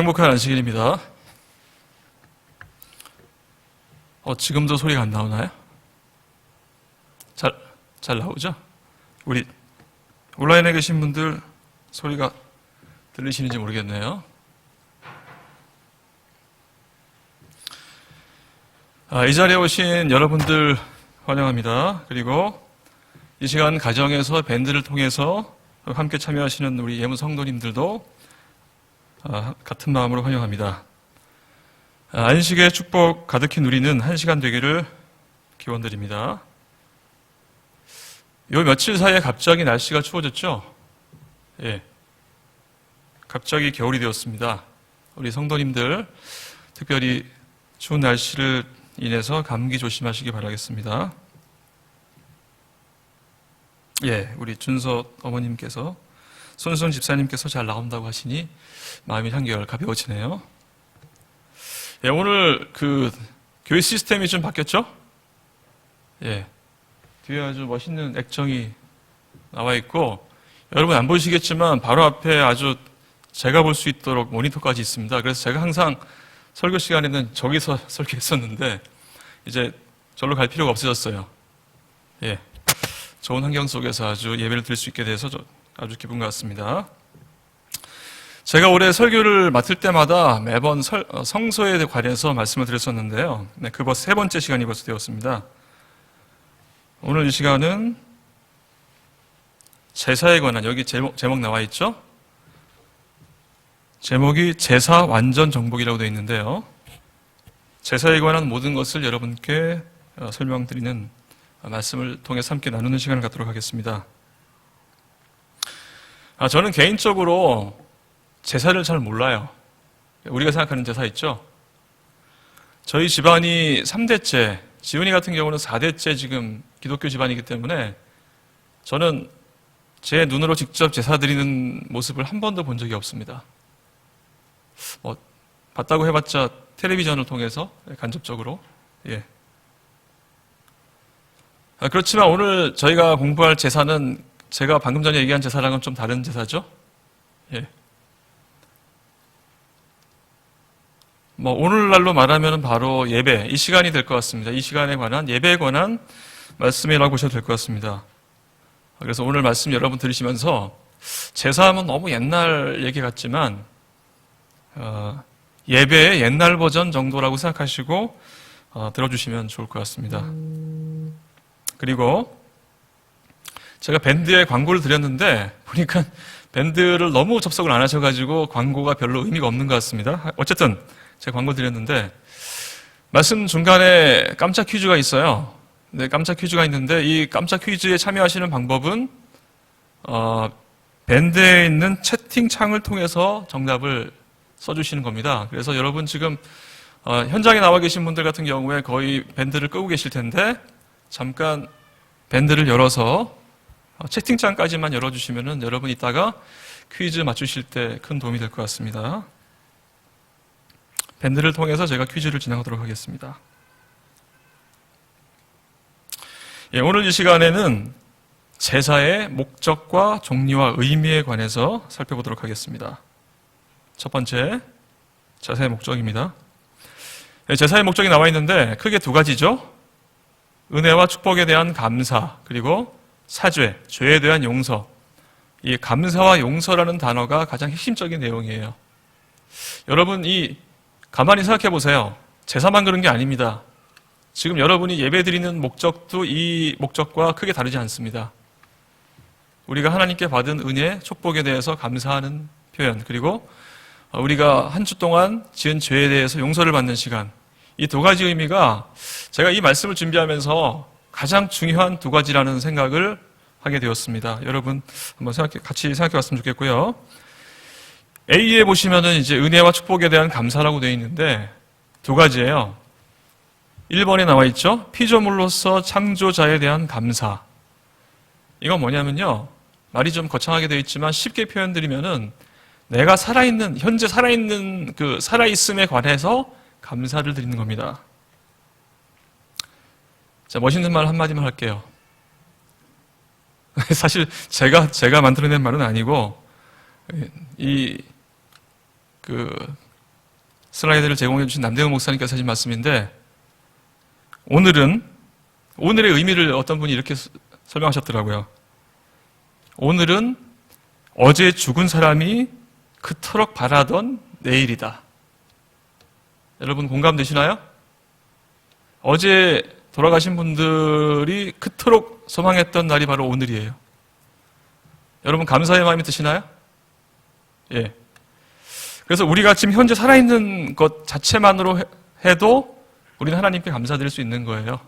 행복한 안식일입니다. 지금도 소리가 안 나오나요? 잘 나오죠? 우리 온라인에 계신 분들 소리가 들리시는지 모르겠네요. 이 자리에 오신 여러분들 환영합니다. 그리고 이 시간 가정에서 밴드를 통해서 함께 참여하시는 우리 예무 성도님들도 같은 마음으로 환영합니다. 안식의 축복 가득히 누리는 한 시간 되기를 기원드립니다. 요 며칠 사이에 갑자기 날씨가 추워졌죠? 예. 갑자기 겨울이 되었습니다. 우리 성도님들 특별히 추운 날씨를 인해서 감기 조심하시기 바라겠습니다. 예, 우리 준서 어머님께서 손순 집사님께서 잘 나온다고 하시니 마음이 한결 가벼워지네요. 예, 오늘 교회 시스템이 좀 바뀌었죠? 예. 뒤에 아주 멋있는 액정이 나와 있고, 여러분 안 보시겠지만 바로 앞에 아주 제가 볼 수 있도록 모니터까지 있습니다. 그래서 제가 항상 설교 시간에는 저기서 설교했었는데, 이제 절로 갈 필요가 없어졌어요. 예. 좋은 환경 속에서 아주 예배를 드릴 수 있게 돼서 아주 기쁜 것 같습니다. 제가 올해 설교를 맡을 때마다 매번 성소에 관해서 말씀을 드렸었는데요. 네, 그 벌써 세 번째 시간이 벌써 되었습니다. 오늘 이 시간은 제사에 관한, 여기 제목 나와 있죠? 제목이 제사 완전 정복이라고 되어 있는데요. 제사에 관한 모든 것을 여러분께 설명드리는 말씀을 통해서 함께 나누는 시간을 갖도록 하겠습니다. 저는 개인적으로 제사를 잘 몰라요. 우리가 생각하는 제사 있죠? 저희 집안이 3대째, 지훈이 같은 경우는 4대째 지금 기독교 집안이기 때문에 저는 제 눈으로 직접 제사 드리는 모습을 한 번도 본 적이 없습니다. 봤다고 해봤자 텔레비전을 통해서 간접적으로. 예. 그렇지만 오늘 저희가 공부할 제사는 제가 방금 전에 얘기한 제사랑은 좀 다른 제사죠? 예. 오늘날로 말하면 바로 예배, 이 시간이 될 것 같습니다. 이 시간에 관한, 예배에 관한 말씀이라고 보셔도 될 것 같습니다. 그래서 오늘 말씀 여러분 들으시면서 제사하면 너무 옛날 얘기 같지만, 예배의 옛날 버전 정도라고 생각하시고 들어주시면 좋을 것 같습니다. 그리고 제가 밴드에 광고를 드렸는데 보니까 밴드를 너무 접속을 안 하셔가지고 광고가 별로 의미가 없는 것 같습니다. 어쨌든 제가 광고 드렸는데 말씀 중간에 깜짝 퀴즈가 있어요. 네, 깜짝 퀴즈가 있는데 이 깜짝 퀴즈에 참여하시는 방법은 밴드에 있는 채팅창을 통해서 정답을 써주시는 겁니다. 그래서 여러분 지금 현장에 나와 계신 분들 같은 경우에 거의 밴드를 끄고 계실 텐데 잠깐 밴드를 열어서 채팅창까지만 열어주시면은 여러분 이따가 퀴즈 맞추실 때 큰 도움이 될 것 같습니다. 밴드를 통해서 제가 퀴즈를 진행하도록 하겠습니다. 예, 오늘 이 시간에는 제사의 목적과 종류와 의미에 관해서 살펴보도록 하겠습니다. 첫 번째, 제사의 목적입니다. 예, 제사의 목적이 나와 있는데 크게 두 가지죠. 은혜와 축복에 대한 감사, 그리고 사죄, 죄에 대한 용서. 이 감사와 용서라는 단어가 가장 핵심적인 내용이에요. 여러분, 가만히 생각해 보세요. 제사만 그런 게 아닙니다. 지금 여러분이 예배 드리는 목적도 이 목적과 크게 다르지 않습니다. 우리가 하나님께 받은 은혜, 축복에 대해서 감사하는 표현, 그리고 우리가 한 주 동안 지은 죄에 대해서 용서를 받는 시간. 이 두 가지 의미가 제가 이 말씀을 준비하면서 가장 중요한 두 가지라는 생각을 하게 되었습니다. 여러분 한번 같이 생각해 봤으면 좋겠고요. A에 보시면은 이제 은혜와 축복에 대한 감사라고 되어 있는데 두 가지예요. 1번에 나와 있죠. 피조물로서 창조자에 대한 감사. 이건 뭐냐면요. 말이 좀 거창하게 되어 있지만 쉽게 표현드리면은 내가 현재 살아있는 살아있음에 관해서 감사를 드리는 겁니다. 자, 멋있는 말 한마디만 할게요. 사실 제가 만들어낸 말은 아니고 슬라이드를 제공해 주신 남대훈 목사님께서 하신 말씀인데, 오늘의 의미를 어떤 분이 이렇게 설명하셨더라고요. 오늘은 어제 죽은 사람이 그토록 바라던 내일이다. 여러분 공감되시나요? 어제 돌아가신 분들이 그토록 소망했던 날이 바로 오늘이에요. 여러분 감사의 마음이 드시나요? 예. 그래서 우리가 지금 현재 살아있는 것 자체만으로 해도 우리는 하나님께 감사드릴 수 있는 거예요.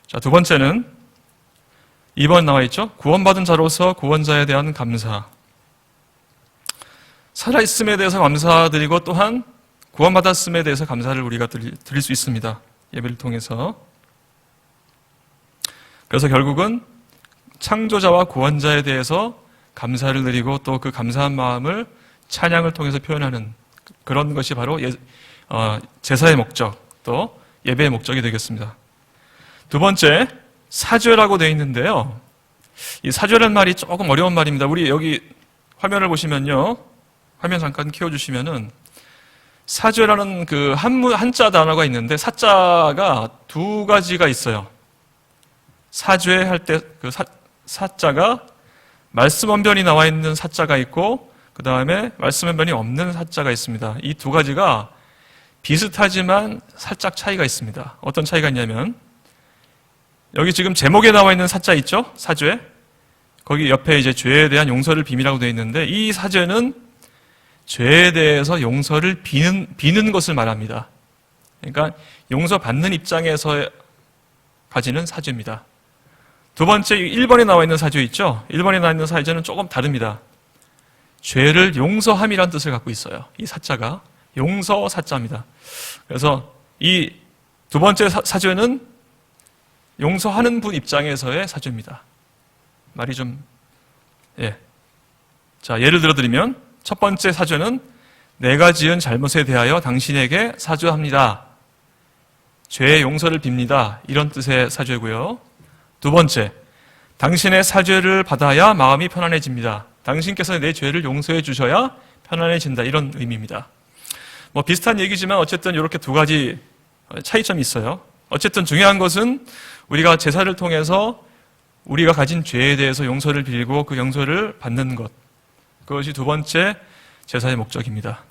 자, 두 번째는 2번 나와 있죠? 구원받은 자로서 구원자에 대한 감사. 살아있음에 대해서 감사드리고 또한 구원받았음에 대해서 감사를 우리가 드릴 수 있습니다. 예배를 통해서. 그래서 결국은 창조자와 구원자에 대해서 감사를 드리고 또 그 감사한 마음을 찬양을 통해서 표현하는 그런 것이 바로 제사의 목적, 또 예배의 목적이 되겠습니다. 두 번째, 사죄라고 되어 있는데요. 이 사죄라는 말이 조금 어려운 말입니다. 우리 여기 화면을 보시면요. 화면 잠깐 키워주시면은 사죄라는 그 한자 단어가 있는데 사자가 두 가지가 있어요. 사죄할 때 그 사자가 말씀 언변이 나와 있는 사자가 있고 그 다음에 말씀 언변이 없는 사자가 있습니다. 이 두 가지가 비슷하지만 살짝 차이가 있습니다. 어떤 차이가 있냐면 여기 지금 제목에 나와 있는 사자 있죠? 사죄. 거기 옆에 이제 죄에 대한 용서를 빔이라고 되어 있는데 이 사죄는 죄에 대해서 용서를 비는 것을 말합니다. 그러니까 용서받는 입장에서 가지는 사죄입니다. 두 번째 1번에 나와 있는 사죄 있죠? 1번에 나와 있는 사죄는 조금 다릅니다. 죄를 용서함이라는 뜻을 갖고 있어요. 이 사자가 용서 사자입니다. 그래서 이 두 번째 사죄는 용서하는 분 입장에서의 사죄입니다. 말이 좀 자, 예를 들어 드리면 첫 번째 사죄는 내가 지은 잘못에 대하여 당신에게 사죄합니다. 죄의 용서를 빕니다. 이런 뜻의 사죄고요. 두 번째, 당신의 사죄를 받아야 마음이 편안해집니다. 당신께서 내 죄를 용서해 주셔야 편안해진다. 이런 의미입니다. 뭐 비슷한 얘기지만 어쨌든 이렇게 두 가지 차이점이 있어요. 어쨌든 중요한 것은 우리가 제사를 통해서 우리가 가진 죄에 대해서 용서를 빌고 그 용서를 받는 것. 그것이 두 번째 제사의 목적입니다.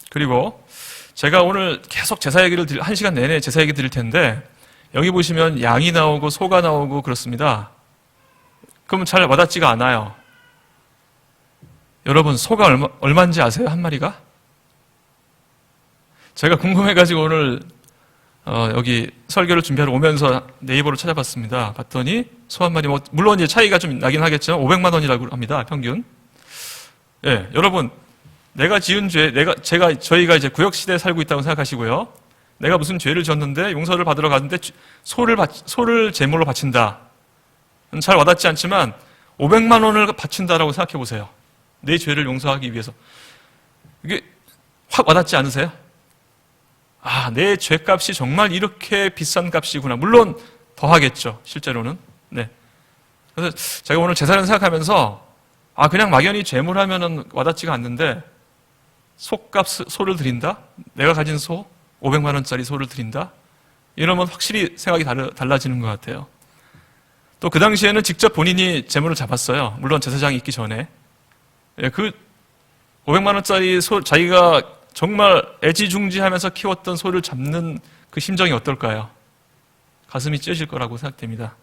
그리고 제가 오늘 계속 제사 얘기를 1시간 내내 제사 얘기 드릴 텐데 여기 보시면 양이 나오고 소가 나오고 그렇습니다. 그러면 잘 와닿지가 않아요. 여러분 소가 얼마인지 아세요? 한 마리가? 제가 궁금해가지고 오늘 여기 설교를 준비하러 오면서 네이버로 찾아봤습니다. 봤더니 소 한 마리, 물론 이제 차이가 좀 나긴 하겠죠. 500만 원이라고 합니다. 평균. 예, 여러분, 내가 지은 죄, 저희가 이제 구역시대에 살고 있다고 생각하시고요. 내가 무슨 죄를 졌는데 용서를 받으러 가는데 소를 제물로 바친다. 잘 와닿지 않지만 500만 원을 바친다라고 생각해 보세요. 내 죄를 용서하기 위해서. 이게 확 와닿지 않으세요? 아, 내 죄값이 정말 이렇게 비싼 값이구나. 물론 더 하겠죠, 실제로는. 네. 그래서 제가 오늘 제사를 생각하면서 그냥 막연히 제물하면은 와닿지가 않는데 소를 드린다? 내가 가진 소? 500만 원짜리 소를 드린다? 이러면 확실히 생각이 달라지는 것 같아요. 또 그 당시에는 직접 본인이 제물을 잡았어요. 물론 제사장이 있기 전에. 그 500만 원짜리 소, 자기가 정말 애지중지하면서 키웠던 소를 잡는 그 심정이 어떨까요? 가슴이 찢어질 거라고 생각됩니다.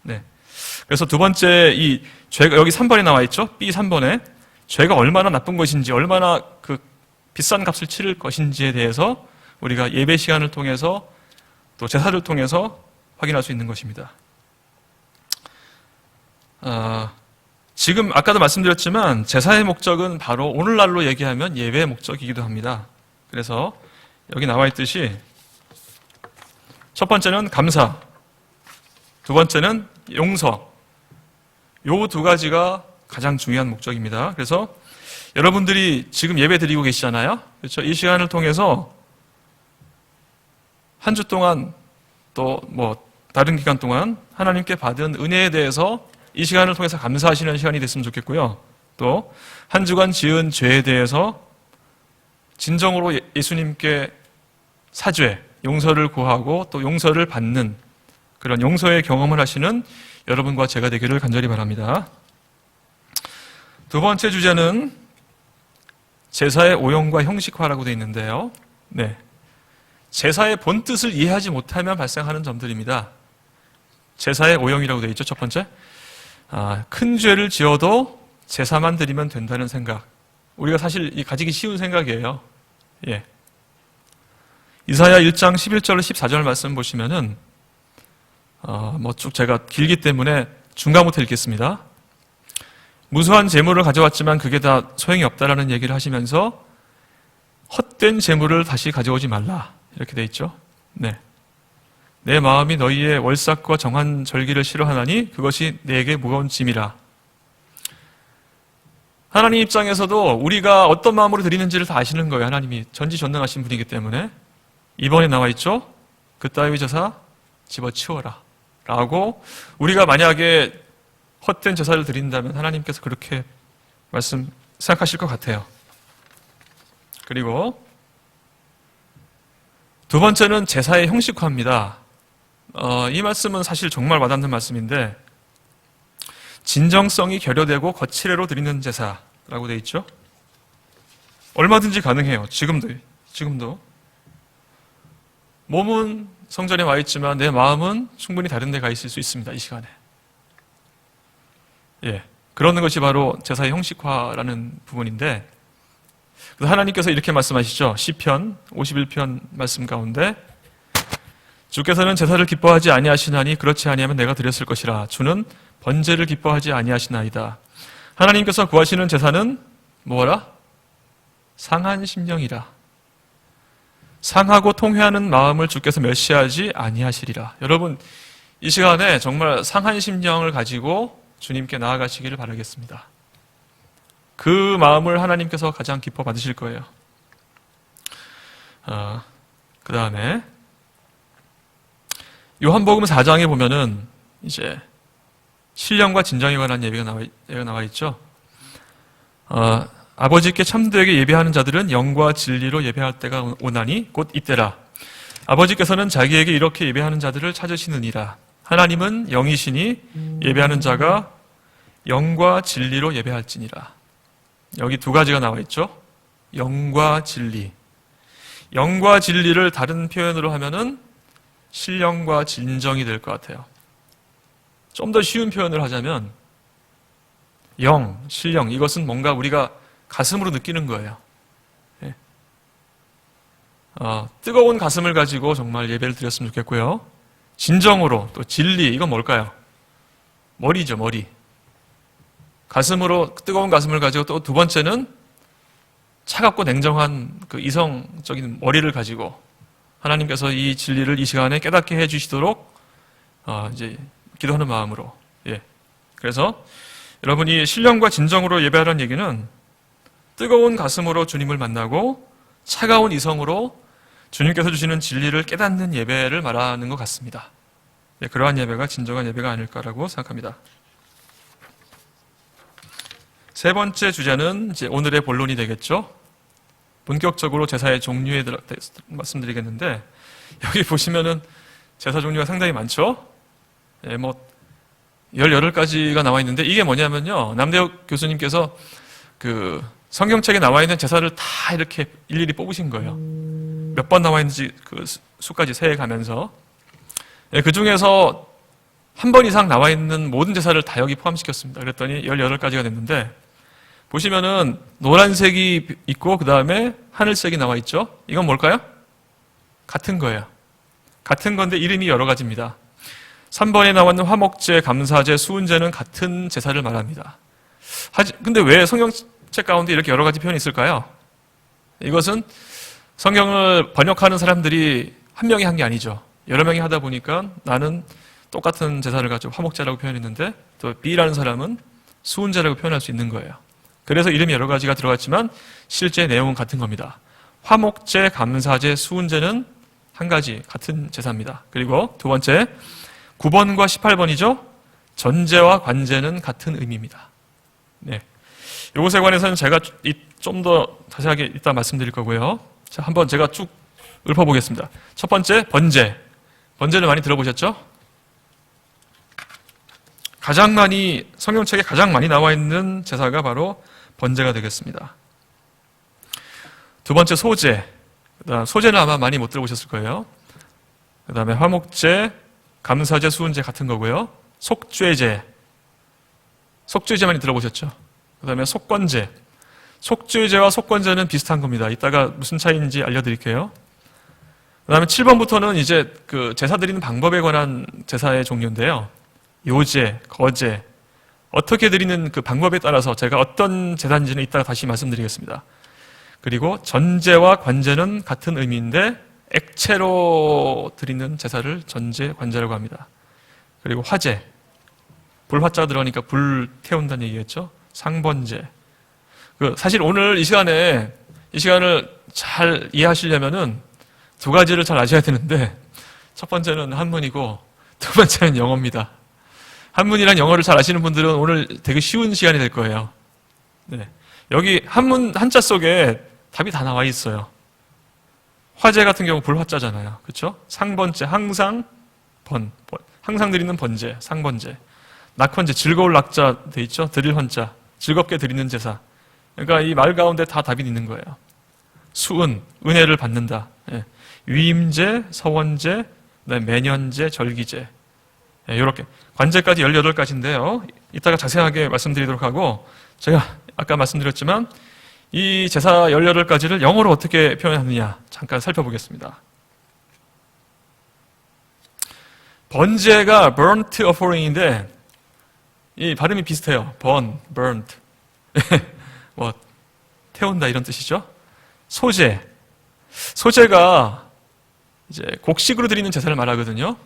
네. 그래서 두 번째 이 죄가 여기 3번에 나와 있죠? B 3번에 죄가 얼마나 나쁜 것인지, 얼마나 그 비싼 값을 치를 것인지에 대해서 우리가 예배 시간을 통해서 또 제사를 통해서 확인할 수 있는 것입니다. 지금 아까도 말씀드렸지만 제사의 목적은 바로 오늘날로 얘기하면 예배의 목적이기도 합니다. 그래서 여기 나와 있듯이 첫 번째는 감사, 두 번째는 용서. 요 두 가지가 가장 중요한 목적입니다. 그래서 여러분들이 지금 예배 드리고 계시잖아요. 그렇죠? 이 시간을 통해서 한 주 동안 또 다른 기간 동안 하나님께 받은 은혜에 대해서 이 시간을 통해서 감사하시는 시간이 됐으면 좋겠고요. 또 한 주간 지은 죄에 대해서 진정으로 예수님께 사죄, 용서를 구하고 또 용서를 받는 그런 용서의 경험을 하시는 여러분과 제가 되기를 간절히 바랍니다. 두 번째 주제는 제사의 오용과 형식화라고 되어 있는데요. 네. 제사의 본뜻을 이해하지 못하면 발생하는 점들입니다. 제사의 오용이라고 되어 있죠. 첫 번째, 큰 죄를 지어도 제사만 드리면 된다는 생각. 우리가 사실 가지기 쉬운 생각이에요. 예. 이사야 1장 11절 14절 말씀 보시면은 쭉 제가 길기 때문에 중간부터 읽겠습니다. 무수한 재물을 가져왔지만 그게 다 소용이 없다라는 얘기를 하시면서 헛된 재물을 다시 가져오지 말라 이렇게 돼 있죠. 네. 내 마음이 너희의 월삭과 정한 절기를 싫어하나니 그것이 내게 무거운 짐이라. 하나님 입장에서도 우리가 어떤 마음으로 드리는지를 다 아시는 거예요. 하나님이 전지전능하신 분이기 때문에. 이번에 나와 있죠. 그따위 제사 집어치워라 라고 우리가 만약에 헛된 제사를 드린다면 하나님께서 그렇게 생각하실 것 같아요. 그리고 두 번째는 제사의 형식화입니다. 이 말씀은 사실 정말 와닿는 말씀인데 진정성이 결여되고 거칠애로 드리는 제사라고 되어 있죠. 얼마든지 가능해요. 지금도. 몸은 성전에 와 있지만 내 마음은 충분히 다른 데 가 있을 수 있습니다. 이 시간에. 예, 그러는 것이 바로 제사의 형식화라는 부분인데 하나님께서 이렇게 말씀하시죠. 시편 51편 말씀 가운데 주께서는 제사를 기뻐하지 아니하시나니 그렇지 아니하면 내가 드렸을 것이라. 주는 번제를 기뻐하지 아니하시나이다. 하나님께서 구하시는 제사는 뭐라? 상한 심령이라. 상하고 통회하는 마음을 주께서 멸시하지 아니하시리라. 여러분, 이 시간에 정말 상한 심령을 가지고 주님께 나아가시기를 바라겠습니다. 그 마음을 하나님께서 가장 기뻐 받으실 거예요. 그 다음에 요한복음 4장에 보면은 이제 신령과 진정에 관한 예배가 나와 있죠. 아버지께 참되게 예배하는 자들은 영과 진리로 예배할 때가 오나니 곧 이때라. 아버지께서는 자기에게 이렇게 예배하는 자들을 찾으시느니라. 하나님은 영이시니 예배하는 자가 영과 진리로 예배할지니라. 여기 두 가지가 나와 있죠. 영과 진리. 영과 진리를 다른 표현으로 하면은 신령과 진정이 될 것 같아요. 좀 더 쉬운 표현을 하자면 영, 신령, 이것은 뭔가 우리가 가슴으로 느끼는 거예요. 예. 뜨거운 가슴을 가지고 정말 예배를 드렸으면 좋겠고요. 진정으로, 또 진리, 이건 뭘까요? 머리죠, 머리. 가슴으로, 뜨거운 가슴을 가지고 또 두 번째는 차갑고 냉정한 그 이성적인 머리를 가지고 하나님께서 이 진리를 이 시간에 깨닫게 해주시도록 이제 기도하는 마음으로. 예. 그래서 여러분이 신령과 진정으로 예배하라는 얘기는 뜨거운 가슴으로 주님을 만나고 차가운 이성으로 주님께서 주시는 진리를 깨닫는 예배를 말하는 것 같습니다. 네, 그러한 예배가 진정한 예배가 아닐까라고 생각합니다. 세 번째 주제는 이제 오늘의 본론이 되겠죠. 본격적으로 제사의 종류에 말씀드리겠는데 여기 보시면은 제사 종류가 상당히 많죠. 예, 18가지가 나와 있는데 이게 뭐냐면요. 남대혁 교수님께서 그 성경책에 나와 있는 제사를 다 이렇게 일일이 뽑으신 거예요. 몇 번 나와 있는지 그 수까지 세해 가면서. 예, 그 중에서 한 번 이상 나와 있는 모든 제사를 다 여기 포함시켰습니다. 그랬더니 18가지가 됐는데 보시면은 노란색이 있고 그 다음에 하늘색이 나와 있죠. 이건 뭘까요? 같은 거예요. 같은 건데 이름이 여러 가지입니다. 3번에 나와 있는 화목제, 감사제, 수은제는 같은 제사를 말합니다. 근데 왜 성경책 가운데 이렇게 여러 가지 표현이 있을까요? 이것은 성경을 번역하는 사람들이 한 명이 한 게 아니죠. 여러 명이 하다 보니까 나는 똑같은 제사를 가지고 화목제라고 표현했는데 또 B라는 사람은 수은제라고 표현할 수 있는 거예요. 그래서 이름이 여러 가지가 들어갔지만 실제 내용은 같은 겁니다. 화목제, 감사제, 수은제는 한 가지 같은 제사입니다. 그리고 두 번째 9번과 18번이죠. 전제와 관제는 같은 의미입니다. 네. 이것에 관해서는 제가 좀 더 자세하게 이따 말씀드릴 거고요. 자, 한번 제가 쭉 읊어보겠습니다. 첫 번째, 번제. 번제를 많이 들어보셨죠? 성경책에 가장 많이 나와 있는 제사가 바로 번제가 되겠습니다. 두 번째, 소제. 그다음 소제는 아마 많이 못 들어보셨을 거예요. 그 다음에 화목제, 감사제, 수은제 같은 거고요. 속죄제. 속죄제 많이 들어보셨죠? 그 다음에 속건제. 속죄제와 속건제는 비슷한 겁니다. 이따가 무슨 차이인지 알려드릴게요. 그 다음에 7번부터는 이제 그 제사 드리는 방법에 관한 제사의 종류인데요. 요제, 거제. 어떻게 드리는 그 방법에 따라서 제가 어떤 제사인지는 이따가 다시 말씀드리겠습니다. 그리고 전제와 관제는 같은 의미인데 액체로 드리는 제사를 전제, 관제라고 합니다. 그리고 화제. 불화자가 들어가니까 불 태운다는 얘기겠죠. 상번제. 사실 오늘 이 시간을 잘 이해하시려면은 두 가지를 잘 아셔야 되는데, 첫 번째는 한문이고, 두 번째는 영어입니다. 한문이랑 영어를 잘 아시는 분들은 오늘 되게 쉬운 시간이 될 거예요. 네. 여기 한자 속에 답이 다 나와 있어요. 화제 같은 경우 불화자잖아요. 그렇죠? 상번제, 항상 드리는 번제, 상번제. 낙헌제, 즐거울 낙자 돼 있죠? 드릴 헌자, 즐겁게 드리는 제사. 그러니까 이 말 가운데 다 답이 있는 거예요. 수은, 은혜를 받는다. 예. 위임제, 서원제, 매년제, 절기제. 예, 이렇게. 관제까지 18가지인데요. 이따가 자세하게 말씀드리도록 하고, 제가 아까 말씀드렸지만, 이 제사 18가지를 영어로 어떻게 표현하느냐, 잠깐 살펴보겠습니다. 번제가 burnt offering인데, 이 발음이 비슷해요. burnt. 태운다 이런 뜻이죠. 소제가 이제 곡식으로 드리는 제사를 말하거든요.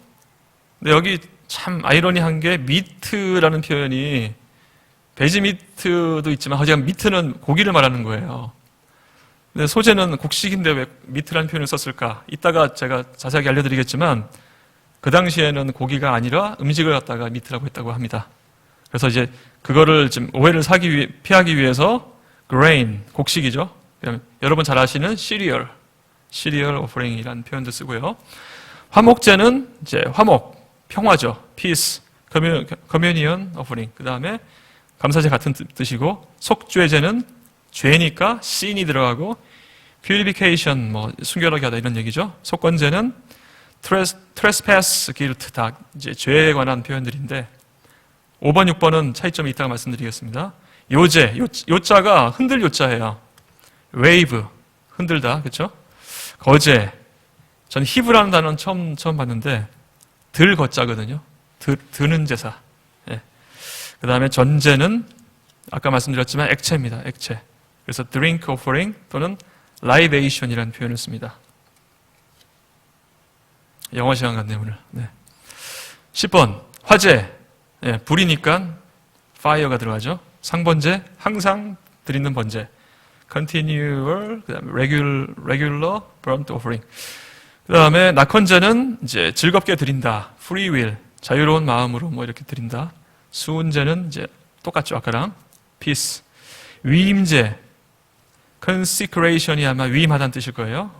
근데 여기 참 아이러니한 게 미트라는 표현이 베지 미트도 있지만 하지만 미트는 고기를 말하는 거예요. 근데 소제는 곡식인데 왜 미트라는 표현을 썼을까? 이따가 제가 자세하게 알려드리겠지만 그 당시에는 고기가 아니라 음식을 갖다가 미트라고 했다고 합니다. 그래서 이제 그거를 좀 오해를 피하기 위해서 grain, 곡식이죠. 여러분 잘 아시는 cereal offering이라는 표현도 쓰고요. 화목제는 이제 화목, 평화죠. peace, communion offering. 그 다음에 감사제 같은 뜻이고, 속죄제는 죄니까 sin이 들어가고, purification, 순결하게 하다 이런 얘기죠. 속건제는 trespass, guilt 다 이제 죄에 관한 표현들인데, 5번, 6번은 차이점이 있다가 말씀드리겠습니다. 요제, 요자가 흔들 요자예요. wave, 흔들다, 그렇죠? 거제, 전 히브라는 단어는 처음 봤는데 들 거자거든요. 드는 제사. 예. 그 다음에 전제는 아까 말씀드렸지만 액체입니다. 액체. 그래서 drink offering 또는 libation이라는 표현을 씁니다. 영어 시간 같네요, 오늘. 네. 10번, 화제. 예, 불이니까 fire가 들어가죠. 상번제, 항상 드리는 번제. continual, 그다음에 regular burnt offering. 그다음에 낙헌제는 이제 즐겁게 드린다. free will, 자유로운 마음으로 이렇게 드린다. 수은제는 이제 똑같죠, 아까랑. peace. 위임제, consecration이 아마 위임하다는 뜻일 거예요.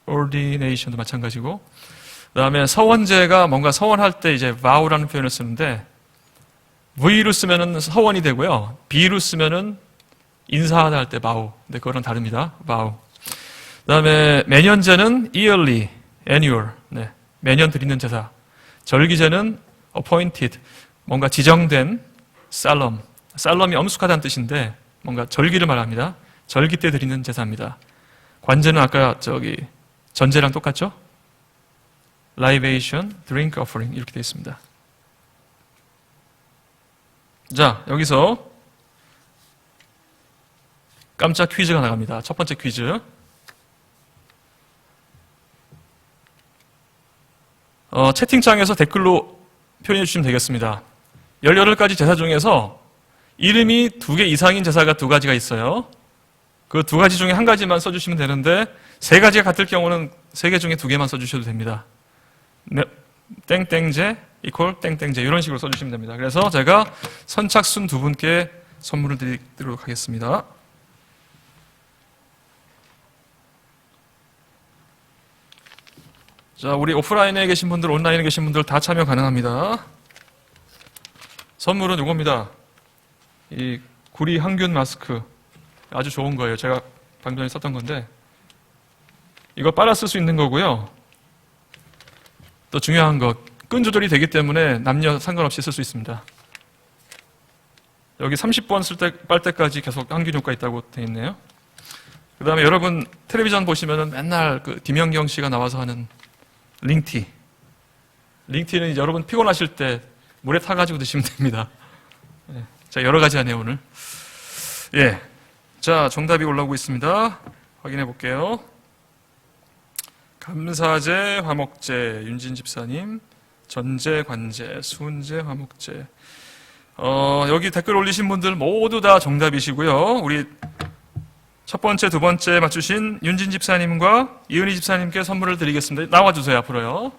ordination도 마찬가지고. 그다음에 서원제가 뭔가 서원할 때 이제 vow라는 표현을 쓰는데 V로 쓰면은 서원이 되고요. B로 쓰면은 인사하다 할 때 vow. 근데 그거랑 다릅니다. vow. 그다음에 매년제는 yearly, annual. 네. 매년 드리는 제사. 절기제는 appointed. 뭔가 지정된 solemn. solemn이 엄숙하다는 뜻인데 뭔가 절기를 말합니다. 절기 때 드리는 제사입니다. 관제는 아까 전제랑 똑같죠? libation, drink offering 이렇게 되어 있습니다. 자, 여기서 깜짝 퀴즈가 나갑니다. 첫 번째 퀴즈. 채팅창에서 댓글로 표현해 주시면 되겠습니다. 18가지 제사 중에서 이름이 2개 이상인 제사가 2가지가 있어요. 그 2가지 중에 1가지만 써주시면 되는데 3가지가 같을 경우는 3개 중에 2개만 써주셔도 됩니다. 네, 땡땡제 이퀄 땡땡제 이런 식으로 써주시면 됩니다. 그래서 제가 선착순 2분께 선물을 드리도록 하겠습니다. 자, 우리 오프라인에 계신 분들, 온라인에 계신 분들 다 참여 가능합니다. 선물은 이겁니다. 이 구리 항균 마스크. 아주 좋은 거예요. 제가 방금 전에 썼던 건데, 이거 빨아 쓸 수 있는 거고요. 또 중요한 거, 끈 조절이 되기 때문에 남녀 상관없이 쓸 수 있습니다. 여기 30번 빨 때까지 계속 항균 효과 있다고 되어 있네요. 그 다음에 여러분 텔레비전 보시면은 맨날 그 김연경 씨가 나와서 하는 링티. 링티는 이제 여러분 피곤하실 때 물에 타가지고 드시면 됩니다. 예. 자, 여러 가지 하네요, 오늘. 예. 자, 정답이 올라오고 있습니다. 확인해 볼게요. 감사제, 화목제, 윤진 집사님, 전제, 관제, 수은제, 화목제. 여기 댓글 올리신 분들 모두 다 정답이시고요. 우리 첫 번째, 두 번째 맞추신 윤진 집사님과 이은희 집사님께 선물을 드리겠습니다. 나와주세요, 앞으로요.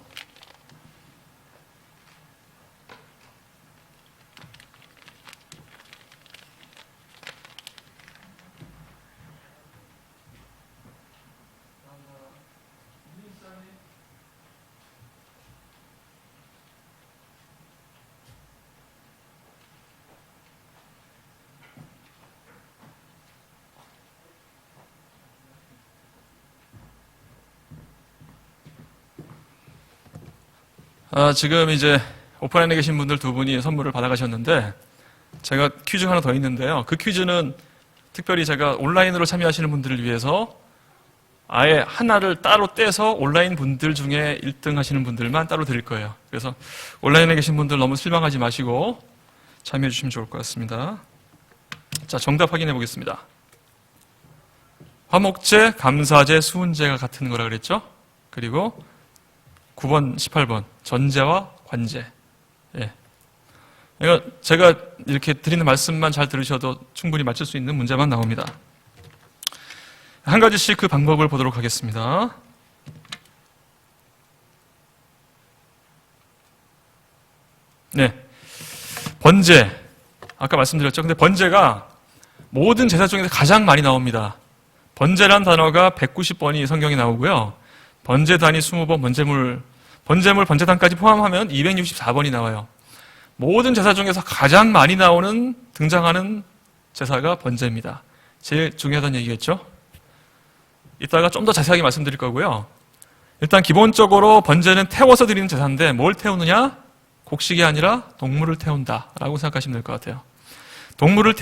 지금 이제 오프라인에 계신 분들 두 분이 선물을 받아가셨는데, 제가 퀴즈 하나 더 있는데요. 그 퀴즈는 특별히 제가 온라인으로 참여하시는 분들을 위해서 아예 하나를 따로 떼서 온라인 분들 중에 1등 하시는 분들만 따로 드릴 거예요. 그래서 온라인에 계신 분들 너무 실망하지 마시고 참여해 주시면 좋을 것 같습니다. 자, 정답 확인해 보겠습니다. 화목제, 감사제, 수은제가 같은 거라 그랬죠? 그리고 9번, 18번 전제와 관제. 예. 그러니까 제가 이렇게 드리는 말씀만 잘 들으셔도 충분히 맞출 수 있는 문제만 나옵니다. 한 가지씩 그 방법을 보도록 하겠습니다. 네. 번제. 아까 말씀드렸죠. 근데 번제가 모든 제사 중에서 가장 많이 나옵니다. 번제란 단어가 190번이 성경에 나오고요. 번제 단위 20번, 번제물, 번제단까지 포함하면 264번이 나와요. 모든 제사 중에서 가장 많이 등장하는 제사가 번제입니다. 제일 중요하다는 얘기겠죠? 이따가 좀 더 자세하게 말씀드릴 거고요. 일단 기본적으로 번제는 태워서 드리는 제사인데 뭘 태우느냐? 곡식이 아니라 동물을 태운다라고 생각하시면 될 것 같아요. 동물을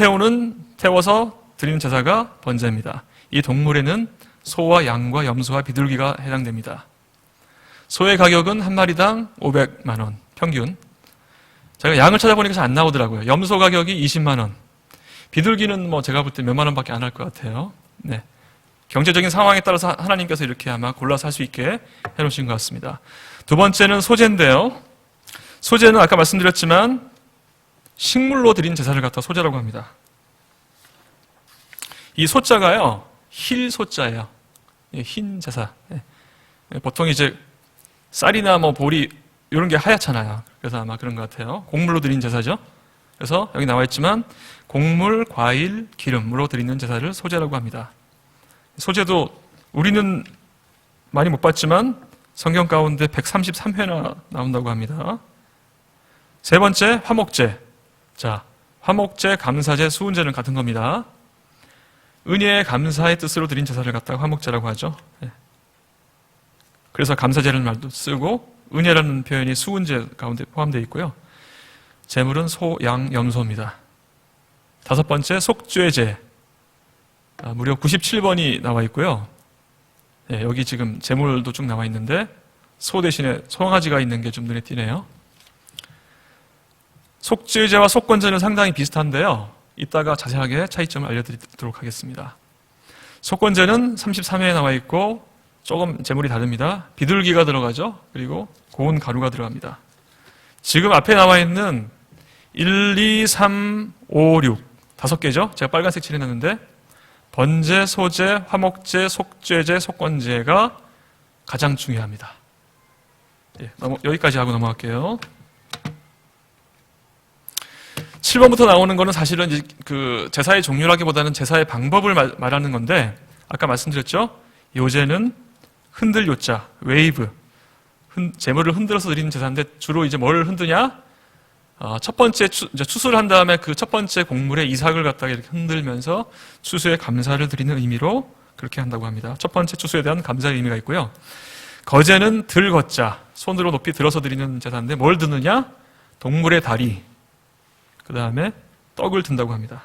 태워서 드리는 제사가 번제입니다. 이 동물에는 소와 양과 염소와 비둘기가 해당됩니다. 소의 가격은 한 마리당 500만 원 평균. 제가 양을 찾아보니까 잘 안 나오더라고요. 염소 가격이 20만 원. 비둘기는 뭐 제가 볼 때 몇만 원밖에 안 할 것 같아요. 네. 경제적인 상황에 따라서 하나님께서 이렇게 아마 골라서 할 수 있게 해놓으신 것 같습니다. 두 번째는 소제인데요. 소제는 아까 말씀드렸지만 식물로 드린 제사를 갖다 소제라고 합니다. 이 소자가요, 힐 소자예요. 흰 제사. 보통 이제 쌀이나 뭐 보리 이런 게 하얗잖아요. 그래서 아마 그런 것 같아요. 곡물로 드린 제사죠. 그래서 여기 나와 있지만 곡물, 과일, 기름으로 드리는 제사를 소제라고 합니다. 소제도 우리는 많이 못 봤지만 성경 가운데 133회나 나온다고 합니다. 세 번째, 화목제. 자, 화목제, 감사제, 수은제는 같은 겁니다. 은혜의 감사의 뜻으로 드린 제사를 갖다가 화목제라고 하죠. 그래서 감사제라는 말도 쓰고 은혜라는 표현이 수은제 가운데 포함되어 있고요. 제물은 소, 양, 염소입니다. 다섯 번째, 속죄제. 무려 97번이 나와 있고요. 여기 지금 제물도 쭉 나와 있는데 소 대신에 송아지가 있는 게 좀 눈에 띄네요. 속죄제와 속건제는 상당히 비슷한데요. 이따가 자세하게 차이점을 알려드리도록 하겠습니다. 속건제는 33회에 나와 있고 조금 제물이 다릅니다. 비둘기가 들어가죠. 그리고 고운 가루가 들어갑니다. 지금 앞에 나와 있는 1, 2, 3, 5, 6 다섯 개죠. 제가 빨간색 칠해놨는데 번제, 소제, 화목제, 속죄제, 속건제가 가장 중요합니다. 여기까지 하고 넘어갈게요. 7번부터 나오는 거는 사실은 이제 그 제사의 종류라기보다는 제사의 방법을 말하는 건데, 아까 말씀드렸죠? 요제는 흔들 요자, 웨이브, 제물을 흔들어서 드리는 제사인데 주로 이제 뭘 흔드냐? 첫 번째 추수를 한 다음에 그 첫 번째 곡물의 이삭을 갖다가 이렇게 흔들면서 추수에 감사를 드리는 의미로 그렇게 한다고 합니다. 첫 번째 추수에 대한 감사의 의미가 있고요. 거제는 들거자, 손으로 높이 들어서 드리는 제사인데 뭘 드느냐? 동물의 다리, 그 다음에 떡을 든다고 합니다.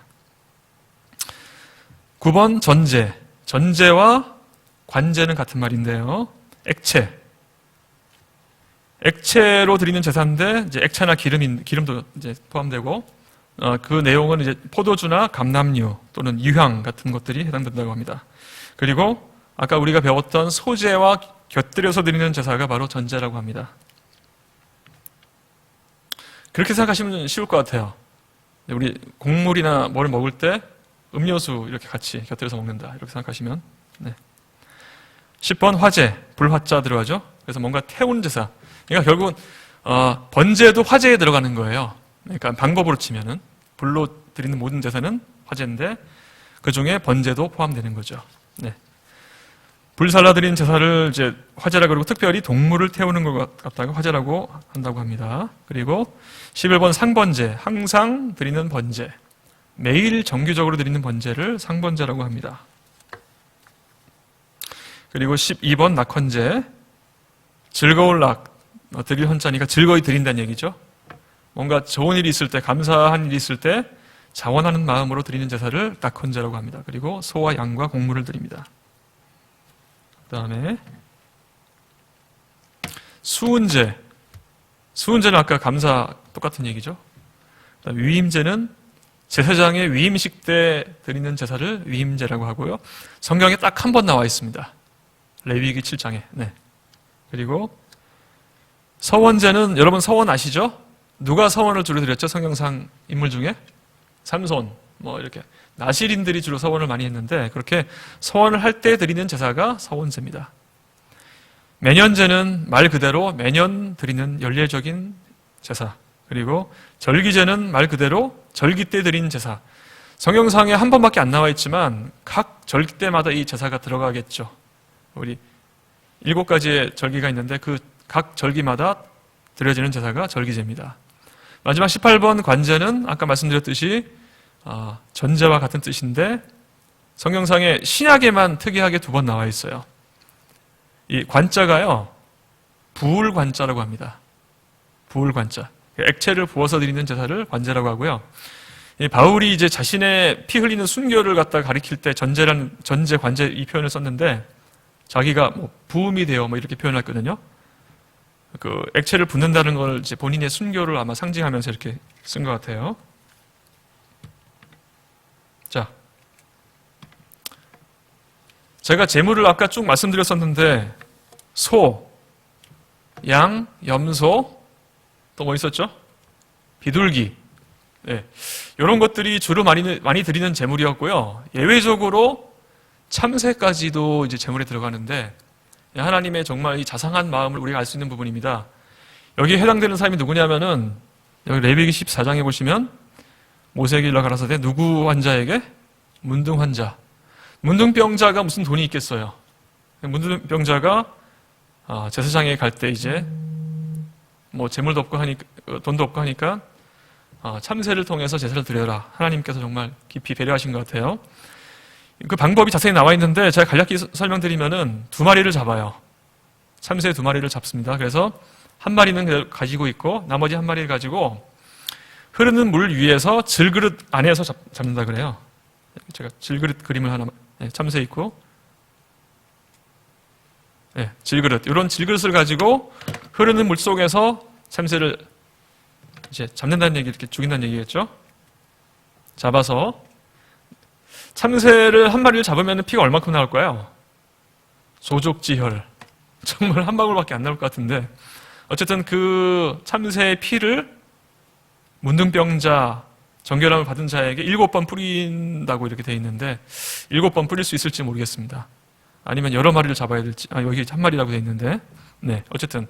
9번 전제, 전제와 관제는 같은 말인데요. 액체로 드리는 제사인데 이제 액체나 기름도 이제 포함되고 그 내용은 이제 포도주나 감람류 또는 유향 같은 것들이 해당된다고 합니다. 그리고 아까 우리가 배웠던 소제와 곁들여서 드리는 제사가 바로 전제라고 합니다. 그렇게 생각하시면 쉬울 것 같아요. 우리 곡물이나 뭘 먹을 때 음료수 이렇게 같이 곁들여서 먹는다 이렇게 생각하시면. 네. 10번 화제, 불화자 들어가죠. 그래서 뭔가 태운 제사. 그러니까 결국은 번제도 화제에 들어가는 거예요. 그러니까 방법으로 치면은 불로 드리는 모든 제사는 화제인데 그 중에 번제도 포함되는 거죠. 네. 불 살라드린 제사를 이제 화제라 그러고 특별히 동물을 태우는 것 갖다가 화제라고 한다고 합니다. 그리고 11번 상번제, 항상 드리는 번제, 매일 정기적으로 드리는 번제를 상번제라고 합니다. 그리고 12번 낙헌제, 즐거울 낙, 드릴 헌자니까 즐거이 드린다는 얘기죠. 뭔가 좋은 일이 있을 때, 감사한 일이 있을 때 자원하는 마음으로 드리는 제사를 낙헌제라고 합니다. 그리고 소와 양과 곡물을 드립니다. 그 다음에 수은제, 수은제는 아까 감사 똑같은 얘기죠. 그다음에 위임제는 제사장의 위임식 때 드리는 제사를 위임제라고 하고요. 성경에 딱 한 번 나와 있습니다. 레위기 7장에. 네. 그리고 서원제는 여러분 서원 아시죠? 누가 서원을 주로 드렸죠? 성경상 인물 중에? 삼손, 뭐 이렇게 나실인들이 주로 서원을 많이 했는데 그렇게 서원을 할 때 드리는 제사가 서원제입니다. 매년제는 말 그대로 매년 드리는 연례적인 제사. 그리고 절기제는 말 그대로 절기 때 드리는 제사. 성경상에 한 번밖에 안 나와 있지만 각 절기 때마다 이 제사가 들어가겠죠. 우리 7가지의 절기가 있는데 그 각 절기마다 드려지는 제사가 절기제입니다. 마지막 18번 관제는 아까 말씀드렸듯이 전제와 같은 뜻인데 성경상에 신약에만 특이하게 2번 나와 있어요. 이 관자가요, 부울관자라고 합니다. 부울관자. 액체를 부어서 드리는 제사를 관제라고 하고요. 이 바울이 이제 자신의 피 흘리는 순교를 갖다 가리킬 때 전제, 관제 이 표현을 썼는데 자기가 뭐 부음이 되어 뭐 이렇게 표현했거든요. 그 액체를 붓는다는 걸 이제 본인의 순교를 아마 상징하면서 이렇게 쓴 것 같아요. 자, 제가 제물을 아까 쭉 말씀드렸었는데 소, 양, 염소, 또 뭐 있었죠? 비둘기. 네. 이런 것들이 주로 많이 드리는 제물이었고요. 예외적으로 참새까지도 이제 제물에 들어가는데 하나님의 정말 이 자상한 마음을 우리가 알 수 있는 부분입니다. 여기에 해당되는 사람이 누구냐면은 여기 레위기 14장에 보시면 모세에게 일러 가라사대 누구 환자에게? 문둥 환자. 문둥병자가 무슨 돈이 있겠어요. 문둥병자가 제사장에 갈 때 이제 뭐 재물도 없고 하니까 돈도 없고 하니까 참새를 통해서 제사를 드려라. 하나님께서 정말 깊이 배려하신 것 같아요. 그 방법이 자세히 나와 있는데 제가 간략히 설명드리면은 2마리를 잡아요. 참새 2마리를 잡습니다. 그래서 1마리는 가지고 있고 나머지 1마리를 가지고 흐르는 물 위에서 질그릇 안에서 잡는다 그래요. 제가 질그릇 그림을 하나, 참새 있고, 질그릇. 이런 질그릇을 가지고 흐르는 물 속에서 참새를 이제 잡는다는 얘기, 이렇게 죽인다는 얘기겠죠? 잡아서 참새를 1마리를 잡으면 피가 얼마큼 나올까요? 소족지혈. 정말 한 방울밖에 안 나올 것 같은데 어쨌든 그 참새의 피를 문둥병자, 정결함을 받은 자에게 7번 뿌린다고 이렇게 돼 있는데 7번 뿌릴 수 있을지 모르겠습니다. 아니면 여러 마리를 잡아야 될지, 여기 1마리라고 돼 있는데, 네, 어쨌든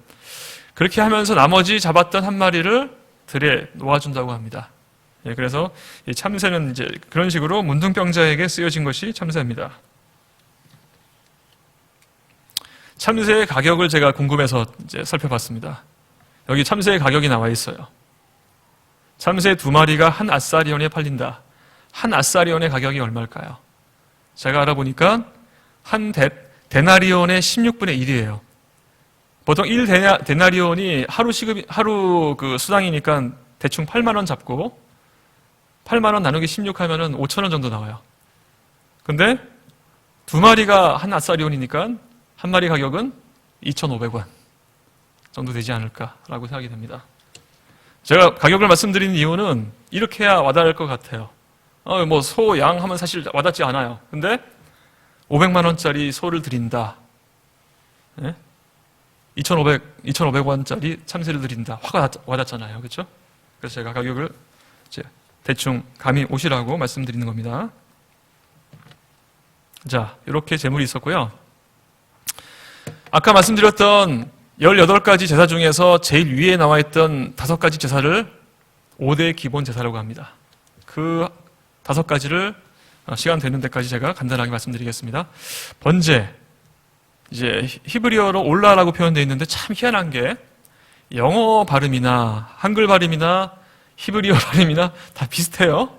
그렇게 하면서 나머지 잡았던 1마리를 들에 놓아준다고 합니다. 그래서 이 참새는 이제 그런 식으로 문둥병자에게 쓰여진 것이 참새입니다. 참새의 가격을 제가 궁금해서 이제 살펴봤습니다. 여기 참새의 가격이 나와 있어요. 참새 2마리가 한 아사리온에 팔린다. 한 아사리온의 가격이 얼마일까요? 제가 알아보니까 한 데나리온의 16분의 1이에요. 보통 1데나리온이 하루 그 수당이니까 대충 8만 원 잡고 8만 원 나누기 16 하면은 5천 원 정도 나와요. 근데 2마리가 한 아사리온이니까 한 마리 가격은 2,500원 정도 되지 않을까라고 생각이 됩니다. 제가 가격을 말씀드리는 이유는 이렇게 해야 와닿을 것 같아요. 뭐 소, 양 하면 사실 와닿지 않아요. 근데 500만 원짜리 소를 드린다. 2,500원짜리 참새를 드린다. 화가 와닿잖아요. 그렇죠? 그래서 제가 가격을 이제 대충 감이 오시라고 말씀드리는 겁니다. 자, 이렇게 제물이 있었고요. 아까 말씀드렸던 18가지 제사 중에서 제일 위에 나와 있던 5가지 제사를 5대 기본 제사라고 합니다. 그 5가지를 시간 되는 데까지 제가 간단하게 말씀드리겠습니다. 번제, 이제 히브리어로 올라라고 표현되어 있는데 참 희한한 게 영어 발음이나 한글 발음이나 히브리어 발음이나 다 비슷해요.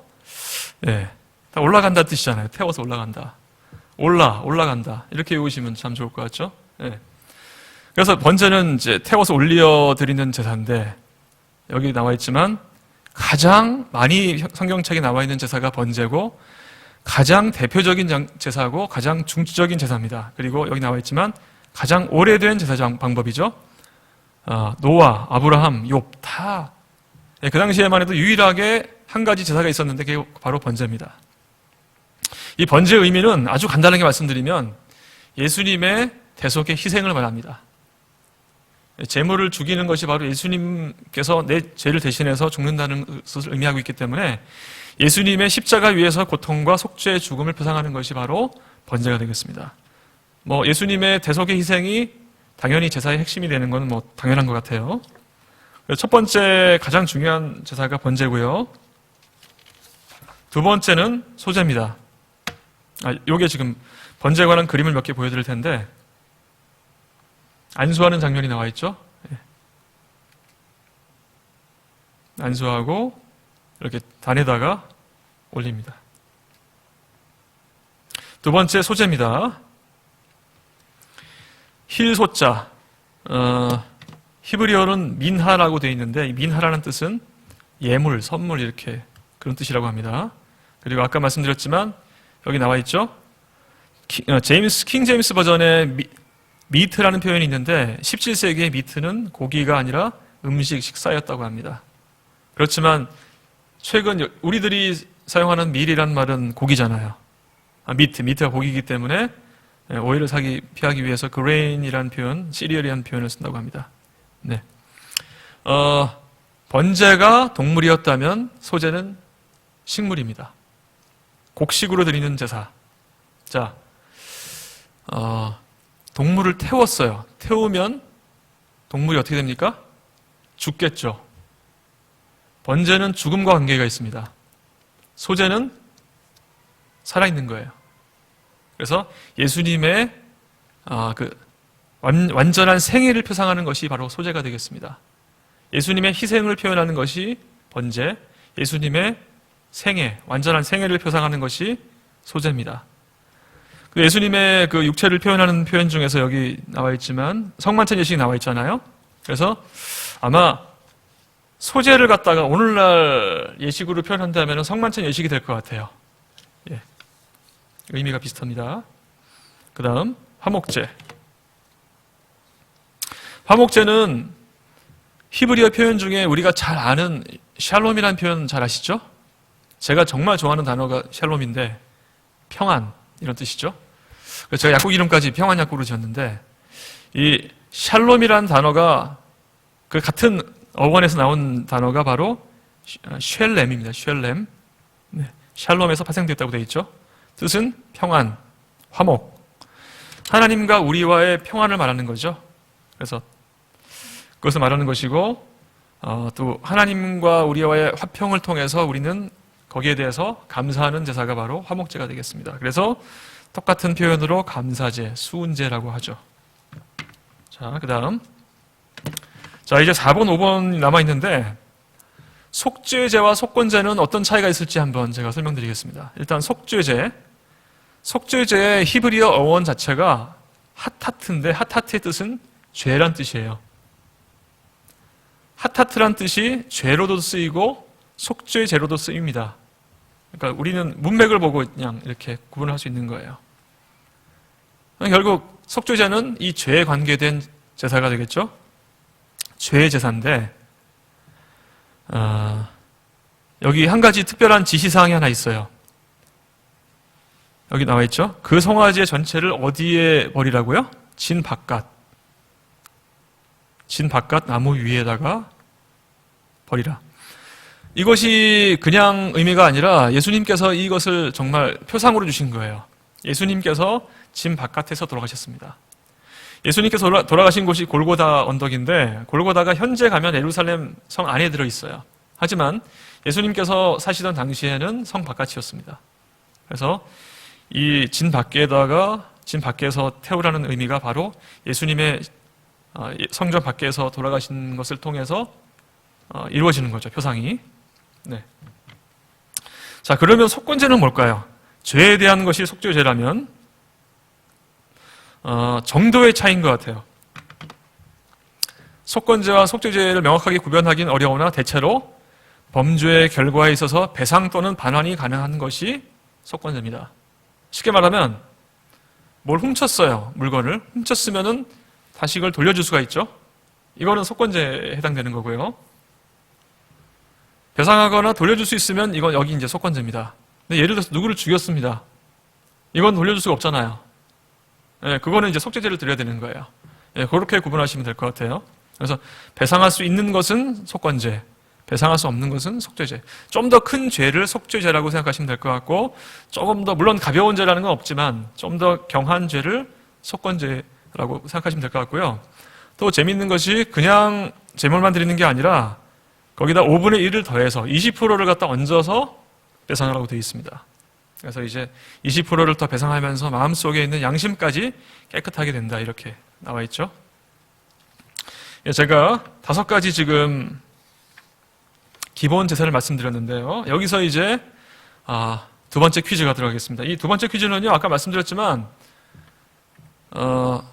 다 올라간다 뜻이잖아요. 태워서 올라간다. 올라간다. 이렇게 외우시면 참 좋을 것 같죠? 그래서 번제는 이제 태워서 올려드리는 제사인데 여기 나와 있지만 가장 많이 성경책에 나와 있는 제사가 번제고 가장 대표적인 제사고 가장 중추적인 제사입니다. 그리고 여기 나와 있지만 가장 오래된 제사 방법이죠. 노아, 아브라함, 욥 다 그 당시에만 해도 유일하게 한 가지 제사가 있었는데 그게 바로 번제입니다. 이 번제의 의미는 아주 간단하게 말씀드리면 예수님의 대속의 희생을 말합니다. 제물을 죽이는 것이 바로 예수님께서 내 죄를 대신해서 죽는다는 것을 의미하고 있기 때문에 예수님의 십자가 위에서 고통과 속죄의 죽음을 표상하는 것이 바로 번제가 되겠습니다. 뭐 예수님의 대속의 희생이 당연히 제사의 핵심이 되는 것은 뭐 당연한 것 같아요. 첫 번째 가장 중요한 제사가 번제고요. 두 번째는 소제입니다. 요게 지금 번제에 관한 그림을 몇 개 보여드릴 텐데 안수하는 장면이 나와 있죠. 안수하고 이렇게 단에다가 올립니다. 두 번째 소제입니다. 힐소자, 히브리어는 민하라고 되어 있는데 이 민하라는 뜻은 예물, 선물 이렇게 그런 뜻이라고 합니다. 그리고 아까 말씀드렸지만 여기 나와 있죠. 킹 제임스 버전에 미트라는 표현이 있는데 17세기의 미트는 고기가 아니라 음식, 식사였다고 합니다. 그렇지만 최근 우리들이 사용하는 밀이란 말은 고기잖아요. 미트가 고기이기 때문에 오해를 피하기 위해서 그레인이라는 표현, 시리얼이라는 표현을 쓴다고 합니다. 네. 번제가 동물이었다면 소제는 식물입니다. 곡식으로 드리는 제사. 자, 동물을 태웠어요. 태우면 동물이 어떻게 됩니까? 죽겠죠. 번제는 죽음과 관계가 있습니다. 소제는 살아있는 거예요. 그래서 예수님의 완전한 생애를 표상하는 것이 바로 소제가 되겠습니다. 예수님의 희생을 표현하는 것이 번제, 예수님의 생애, 완전한 생애를 표상하는 것이 소제입니다. 예수님의 그 육체를 표현하는 표현 중에서 여기 나와 있지만 성만찬 예식이 나와 있잖아요. 그래서 아마 소제를 갖다가 오늘날 예식으로 표현한다면 성만찬 예식이 될 것 같아요. 의미가 비슷합니다. 그 다음 화목제. 화목제는 히브리어 표현 중에 우리가 잘 아는 샬롬이라는 표현 잘 아시죠? 제가 정말 좋아하는 단어가 샬롬인데 평안 이런 뜻이죠. 그래서 제가 약국 이름까지 평안 약국으로 지었는데 이 샬롬이라는 단어가 그 같은 어원에서 나온 단어가 바로 쉘렘입니다. 쉘렘. 네, 샬롬에서 파생됐다고 되어 있죠. 뜻은 평안, 화목. 하나님과 우리와의 평안을 말하는 거죠. 그래서 그것을 말하는 것이고 또 하나님과 우리와의 화평을 통해서 우리는 거기에 대해서 감사하는 제사가 바로 화목제가 되겠습니다. 그래서 똑같은 표현으로 감사제, 수은제라고 하죠. 자, 그 다음. 자, 이제 4번, 5번 남아있는데, 속죄제와 속건제는 어떤 차이가 있을지 한번 제가 설명드리겠습니다. 일단 속죄제. 속죄제의 히브리어 어원 자체가 핫하트인데, 핫하트의 뜻은 죄란 뜻이에요. 핫하트란 뜻이 죄로도 쓰이고, 속죄제로도 쓰입니다. 그러니까 우리는 문맥을 보고 그냥 이렇게 구분을 할 수 있는 거예요. 결국 속죄제는 이 죄에 관계된 제사가 되겠죠? 죄의 제사인데 여기 한 가지 특별한 지시사항이 하나 있어요. 여기 나와 있죠? 그 송아지의 전체를 어디에 버리라고요? 진 바깥 나무 위에다가 버리라. 이것이 그냥 의미가 아니라 예수님께서 이것을 정말 표상으로 주신 거예요. 예수님께서 진 바깥에서 돌아가셨습니다. 예수님께서 돌아가신 곳이 골고다 언덕인데 골고다가 현재 가면 예루살렘 성 안에 들어있어요. 하지만 예수님께서 사시던 당시에는 성 바깥이었습니다. 그래서 이 진 밖에서 태우라는 의미가 바로 예수님의 성전 밖에서 돌아가신 것을 통해서 이루어지는 거죠. 표상이. 네. 자, 그러면 속건제는 뭘까요? 죄에 대한 것이 속죄제라면 정도의 차이인 것 같아요. 속건제와 속죄제를 명확하게 구별하기는 어려우나 대체로 범죄의 결과에 있어서 배상 또는 반환이 가능한 것이 속건제입니다. 쉽게 말하면 뭘 훔쳤어요. 물건을 훔쳤으면은 다시 이걸 돌려줄 수가 있죠. 이거는 속건제에 해당되는 거고요. 배상하거나 돌려줄 수 있으면 이건 여기 이제 속건제입니다. 근데 예를 들어서 누구를 죽였습니다. 이건 돌려줄 수가 없잖아요. 예, 그거는 이제 속죄제를 드려야 되는 거예요. 예, 그렇게 구분하시면 될 것 같아요. 그래서 배상할 수 있는 것은 속건제, 배상할 수 없는 것은 속죄제. 좀 더 큰 죄를 속죄제라고 생각하시면 될 것 같고, 조금 더 물론 가벼운 죄라는 건 없지만 좀 더 경한 죄를 속건제라고 생각하시면 될 것 같고요. 또 재미있는 것이 그냥 제물만 드리는 게 아니라 거기다 5분의 1을 더해서 20%를 갖다 얹어서 배상하라고 되어 있습니다. 그래서 이제 20%를 더 배상하면서 마음속에 있는 양심까지 깨끗하게 된다, 이렇게 나와 있죠. 제가 5가지 지금 기본 제사를 말씀드렸는데요. 여기서 이제 두 번째 퀴즈가 들어가겠습니다. 이 두 번째 퀴즈는요, 아까 말씀드렸지만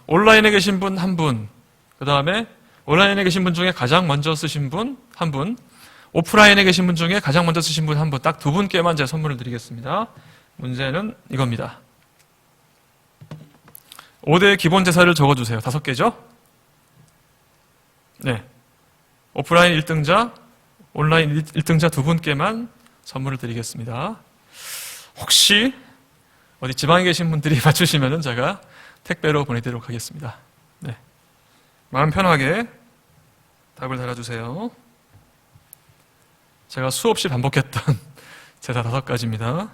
온라인에 계신 분 한 분, 그 다음에 온라인에 계신 분 중에 가장 먼저 쓰신 분 한 분, 오프라인에 계신 분 중에 가장 먼저 쓰신 분 한 분, 딱 두 분께만 제가 선물을 드리겠습니다. 문제는 이겁니다. 5대 기본 제사를 적어주세요. 5개죠? 네. 오프라인 1등자, 온라인 1등자 두 분께만 선물을 드리겠습니다. 혹시 어디 지방에 계신 분들이 맞추시면은 제가 택배로 보내드리도록 하겠습니다. 네. 마음 편하게 답을 달아주세요. 제가 수없이 반복했던 제사 5가지입니다.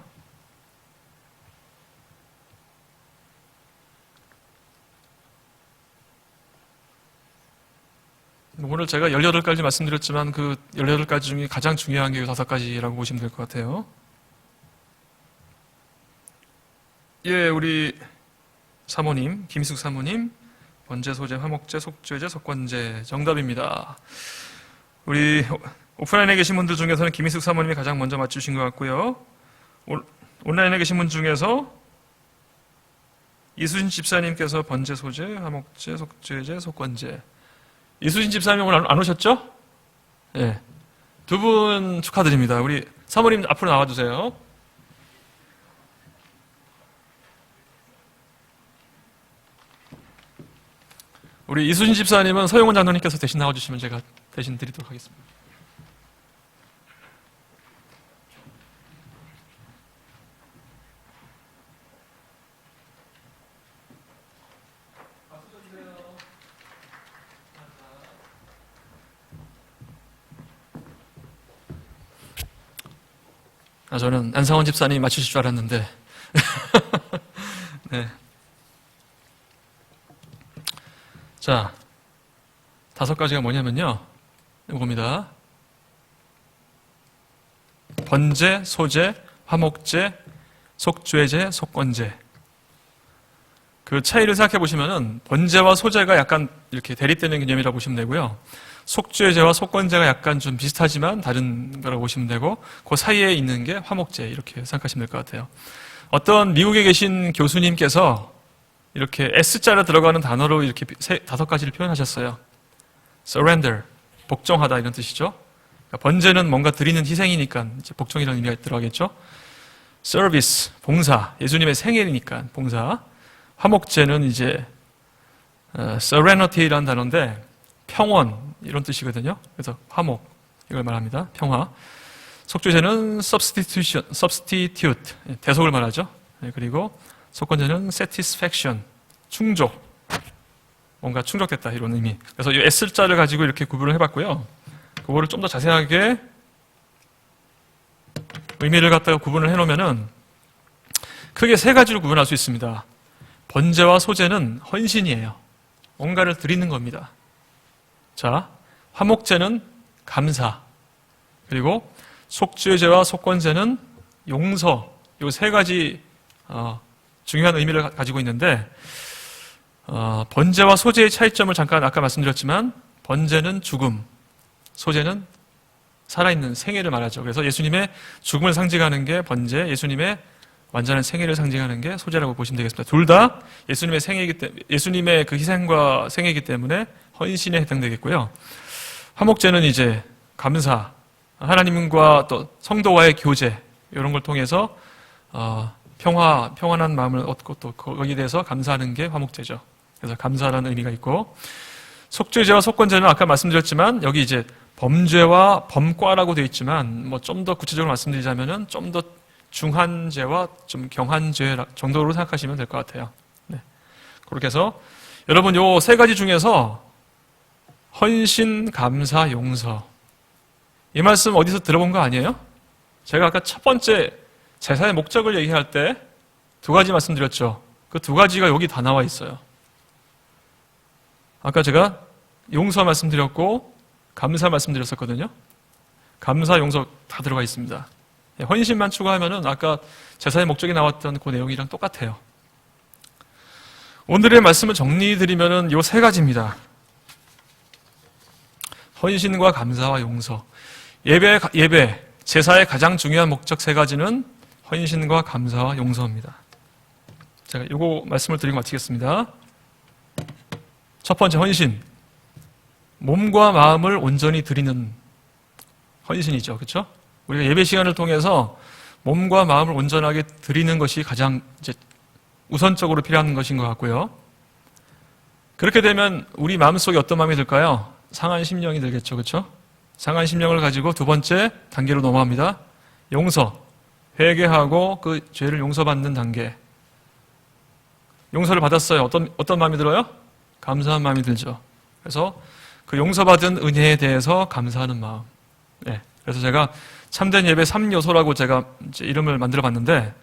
오늘 제가 18가지 말씀드렸지만 그 18가지 중에 가장 중요한 게 5가지라고 보시면 될 것 같아요. 예, 우리 사모님, 김숙 사모님, 번제, 소제, 화목제, 속죄제, 속건제 정답입니다. 우리 오프라인에 계신 분들 중에서는 김희숙 사모님이 가장 먼저 맞추신 것 같고요. 온라인에 계신 분 중에서 이수진 집사님께서 번제, 소제, 화목제, 속죄제, 속건제. 이수진 집사님 오늘 안 오셨죠? 예. 두 분 축하드립니다. 우리 사모님 앞으로 나와주세요. 우리 이수진 집사님은 서영훈 장로님께서 대신 나와주시면 제가 대신 드리도록 하겠습니다. 저는 안상원 집사님이 맞추실 줄 알았는데 네. 자, 5가지가 뭐냐면요, 이겁니다. 번제, 소제, 화목제, 속죄제, 속건제. 그 차이를 생각해 보시면은 번제와 소제가 약간 이렇게 대립되는 개념이라고 보시면 되고요. 속죄제와 속건제가 약간 좀 비슷하지만 다른 거라고 보시면 되고, 그 사이에 있는 게 화목제 이렇게 생각하시면 될 것 같아요. 어떤 미국에 계신 교수님께서 이렇게 S자로 들어가는 단어로 이렇게 5가지를 표현하셨어요. surrender, 복종하다 이런 뜻이죠. 그러니까 번제는 뭔가 드리는 희생이니까 이제 복종이라는 의미가 들어가겠죠. service, 봉사, 예수님의 생일이니까 봉사. 화목제는 이제 serenity라는 단어인데 평온 이런 뜻이거든요. 그래서 화목 이걸 말합니다. 평화. 속죄제는 substitute 대속을 말하죠. 그리고 속건제는 satisfaction 충족 뭔가 충족됐다 이런 의미. 그래서 이 S자를 가지고 이렇게 구분을 해봤고요. 그거를 좀 더 자세하게 의미를 갖다가 구분을 해놓으면은 크게 3가지로 구분할 수 있습니다. 번제와 소제는 헌신이에요. 뭔가를 드리는 겁니다. 자, 화목제는 감사. 그리고 속죄제와 속건제는 용서. 이 3가지 중요한 의미를 가지고 있는데 번제와 소제의 차이점을 잠깐 아까 말씀드렸지만 번제는 죽음, 소제는 살아있는 생애를 말하죠. 그래서 예수님의 죽음을 상징하는 게 번제, 예수님의 완전한 생애를 상징하는 게 소제라고 보시면 되겠습니다. 둘 다 예수님의 생애이기 때문에, 예수님의 그 희생과 생애이기 때문에 헌신에 해당되겠고요. 화목제는 이제 감사, 하나님과 또 성도와의 교제 이런 걸 통해서 평안한 마음을 얻고 또 거기에 대해서 감사하는 게 화목제죠. 그래서 감사라는 의미가 있고, 속죄제와 속건제는 아까 말씀드렸지만 여기 이제 범죄와 범과라고 되어 있지만 뭐 좀 더 구체적으로 말씀드리자면은 좀 더 중한 죄와 좀 경한 죄 정도로 생각하시면 될 것 같아요. 네. 그렇게 해서 여러분 요 3가지 중에서 헌신, 감사, 용서 이 말씀 어디서 들어본 거 아니에요? 제가 아까 첫 번째 제사의 목적을 얘기할 때 2가지 말씀드렸죠. 그 2가지가 여기 다 나와 있어요. 아까 제가 용서 말씀드렸고 감사 말씀드렸었거든요. 감사, 용서 다 들어가 있습니다. 헌신만 추가하면은 아까 제사의 목적이 나왔던 그 내용이랑 똑같아요. 오늘의 말씀을 정리드리면은 요 3가지입니다. 헌신과 감사와 용서. 예배, 제사의 가장 중요한 목적 3가지는 헌신과 감사와 용서입니다. 제가 요거 말씀을 드리고 마치겠습니다. 첫 번째 헌신. 몸과 마음을 온전히 드리는 헌신이죠. 그렇죠? 우리가 예배 시간을 통해서 몸과 마음을 온전하게 드리는 것이 가장 이제 우선적으로 필요한 것인 것 같고요. 그렇게 되면 우리 마음속에 어떤 마음이 들까요? 상한 심령이 들겠죠. 그렇죠? 상한 심령을 가지고 2번째 단계로 넘어갑니다. 용서. 회개하고 그 죄를 용서받는 단계. 용서를 받았어요. 어떤 마음이 들어요? 감사한 마음이 들죠. 그래서 그 용서받은 은혜에 대해서 감사하는 마음. 네. 그래서 제가 참된 예배 3요소라고 제가 이제 이름을 만들어 봤는데,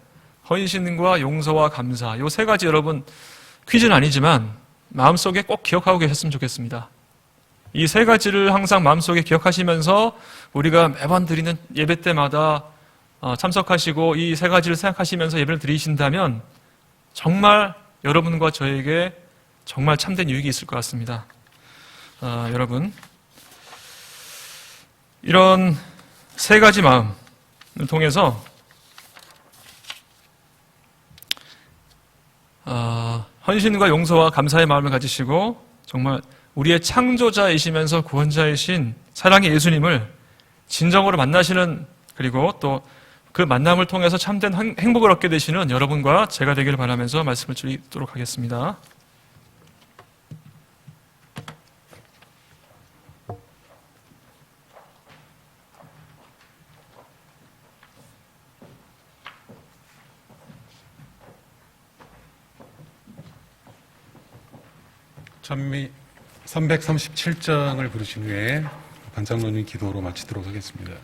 헌신과 용서와 감사, 요 3가지 여러분 퀴즈는 아니지만 마음속에 꼭 기억하고 계셨으면 좋겠습니다. 이 3가지를 항상 마음속에 기억하시면서 우리가 매번 드리는 예배 때마다 참석하시고 이 3가지를 생각하시면서 예배를 드리신다면 정말 여러분과 저에게 정말 참된 유익이 있을 것 같습니다. 여러분, 이런 3가지 마음을 통해서 헌신과 용서와 감사의 마음을 가지시고 정말 우리의 창조자이시면서 구원자이신 사랑의 예수님을 진정으로 만나시는, 그리고 또 그 만남을 통해서 참된 행복을 얻게 되시는 여러분과 제가 되기를 바라면서 말씀을 드리도록 하겠습니다. 찬미 337장을 부르신 후에 반장로님 기도로 마치도록 하겠습니다.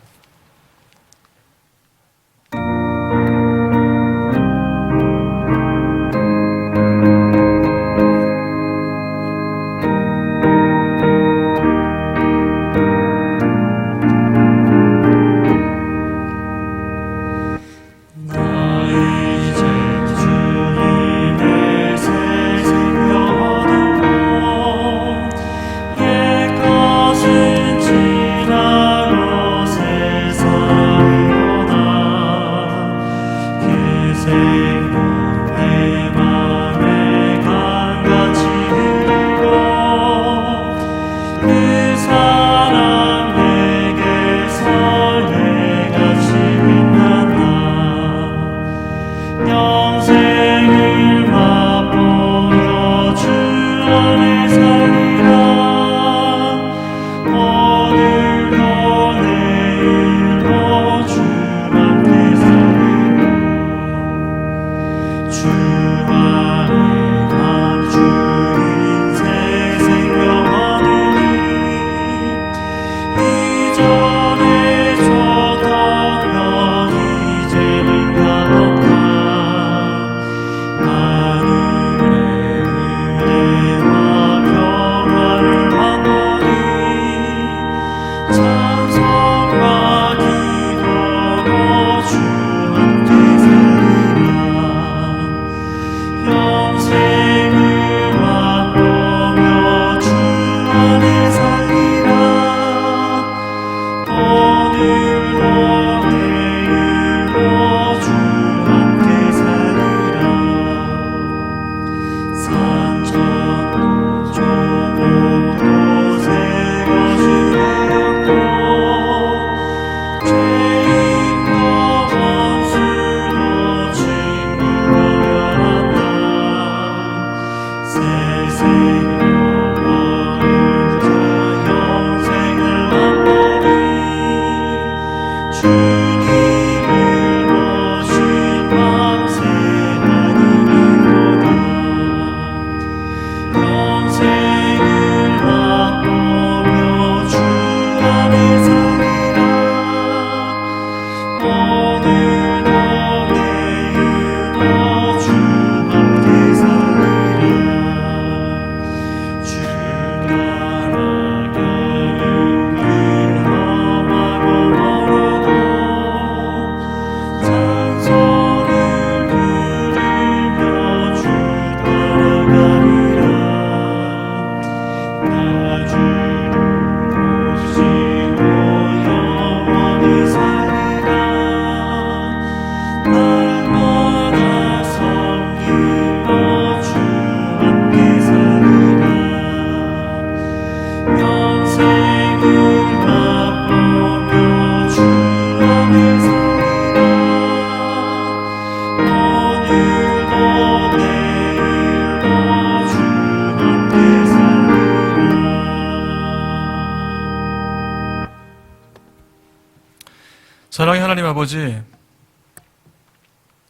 사랑의 하나님 아버지,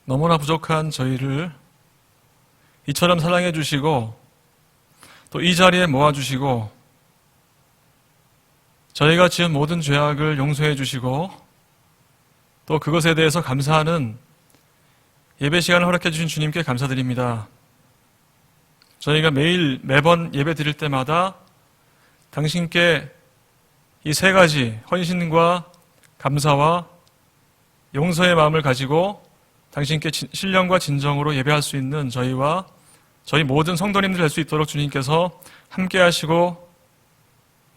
너무나 부족한 저희를 이처럼 사랑해 주시고 또 이 자리에 모아주시고 저희가 지은 모든 죄악을 용서해 주시고 또 그것에 대해서 감사하는 예배 시간을 허락해 주신 주님께 감사드립니다. 저희가 매번 예배 드릴 때마다 당신께 이 세 가지 헌신과 감사와 용서의 마음을 가지고 당신께 신령과 진정으로 예배할 수 있는 저희와 저희 모든 성도님들 될 수 있도록 주님께서 함께 하시고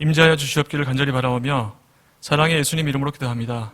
임재하여 주시옵기를 간절히 바라오며 사랑의 예수님 이름으로 기도합니다.